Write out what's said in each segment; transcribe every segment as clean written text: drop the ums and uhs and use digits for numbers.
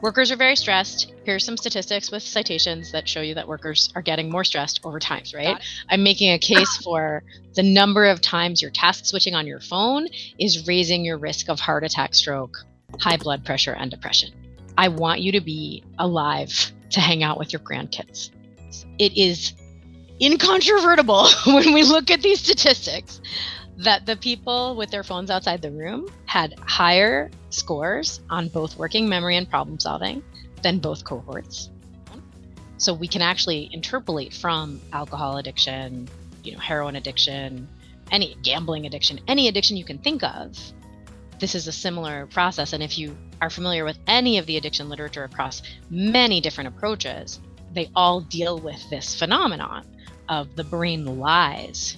Workers are very stressed. Here's some statistics with citations that show you that workers are getting more stressed over time, right? I'm making a case for the number of times you're task switching on your phone is raising your risk of heart attack, stroke, high blood pressure, and depression. I want you to be alive to hang out with your grandkids. It is incontrovertible when we look at these statistics that the people with their phones outside the room had higher scores on both working memory and problem solving than both cohorts. So we can actually interpolate from alcohol addiction, heroin addiction, any gambling addiction, any addiction you can think of. This is a similar process. And if you are familiar with any of the addiction literature across many different approaches, they all deal with this phenomenon of the brain lies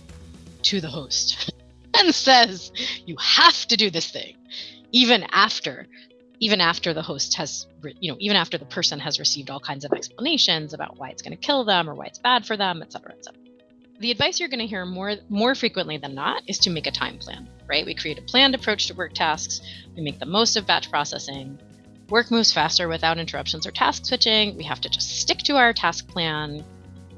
to the host and says, you have to do this thing, even after the host has, even after the person has received all kinds of explanations about why it's going to kill them or why it's bad for them, et cetera, et cetera. The advice you're going to hear more frequently than not is to make a time plan, right? We create a planned approach to work tasks. We make the most of batch processing. Work moves faster without interruptions or task switching. We have to just stick to our task plan.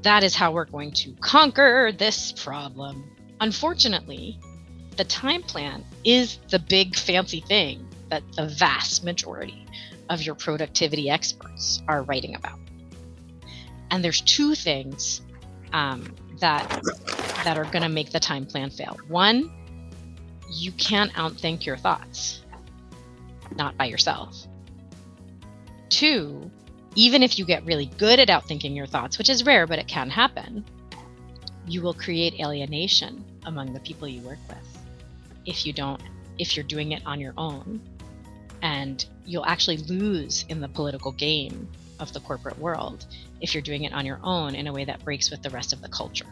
That is how we're going to conquer this problem. Unfortunately, the time plan is the big fancy thing that the vast majority of your productivity experts are writing about. And there's two things that are going to make the time plan fail. One, you can't outthink your thoughts, not by yourself. Two, even if you get really good at outthinking your thoughts, which is rare, but it can happen, you will create alienation among the people you work with if you're doing it on your own. And you'll actually lose in the political game of the corporate world if you're doing it on your own in a way that breaks with the rest of the culture.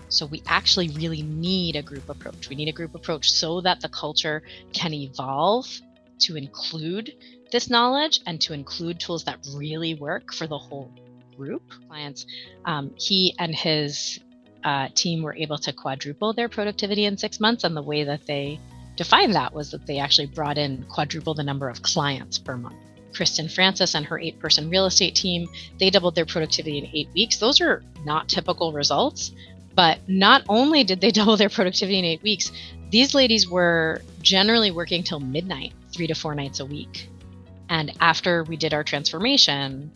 So we actually really need a group approach. We need a group approach so that the culture can evolve to include this knowledge and to include tools that really work for the whole group. Clients, he and his team were able to quadruple their productivity in 6 months, and the way that they defined that was that they actually brought in quadruple the number of clients per month. Kristen Francis and her 8-person real estate team, they doubled their productivity in 8 weeks. Those are not typical results, but not only did they double their productivity in 8 weeks, these ladies were generally working till midnight, 3 to 4 nights a week. And after we did our transformation,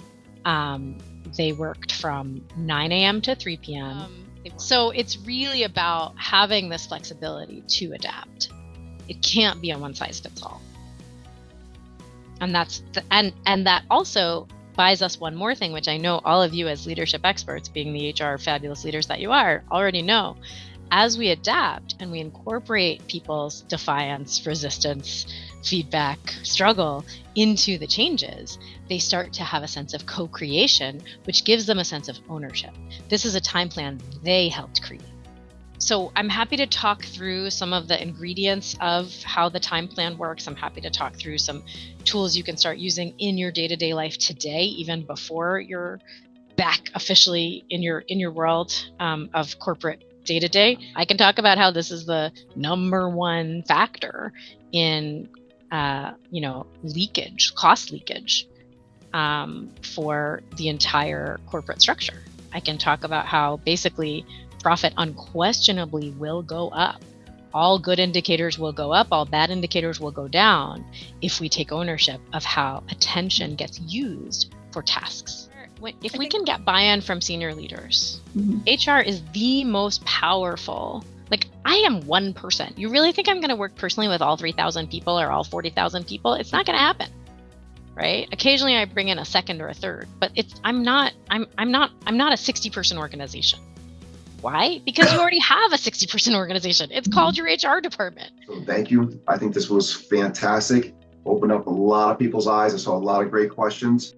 they worked from 9 a.m. to 3 p.m. So it's really about having this flexibility to adapt. It can't be a one size fits all. And and that also buys us one more thing, which I know all of you as leadership experts, being the HR fabulous leaders that you are, already know. As we adapt and we incorporate people's defiance, resistance, feedback, struggle into the changes, they start to have a sense of co-creation, which gives them a sense of ownership. This is a time plan they helped create. So I'm happy to talk through some of the ingredients of how the time plan works. I'm happy to talk through some tools you can start using in your day-to-day life today, even before you're back officially in your world of corporate day-to-day. I can talk about how this is the number one factor in leakage, cost leakage for the entire corporate structure. I can talk about how basically profit unquestionably will go up. All good indicators will go up, all bad indicators will go down if we take ownership of how attention gets used for tasks. If we can get buy-in from senior leaders, HR is the most powerful. Like, I am one person. You really think I'm going to work personally with all 3,000 people or all 40,000 people? It's not going to happen, right? Occasionally I bring in a second or a third, but I'm not a 60-person organization. Why? Because you already have a 60-person organization. It's called your HR department. So thank you. I think this was fantastic. Opened up a lot of people's eyes. I saw a lot of great questions.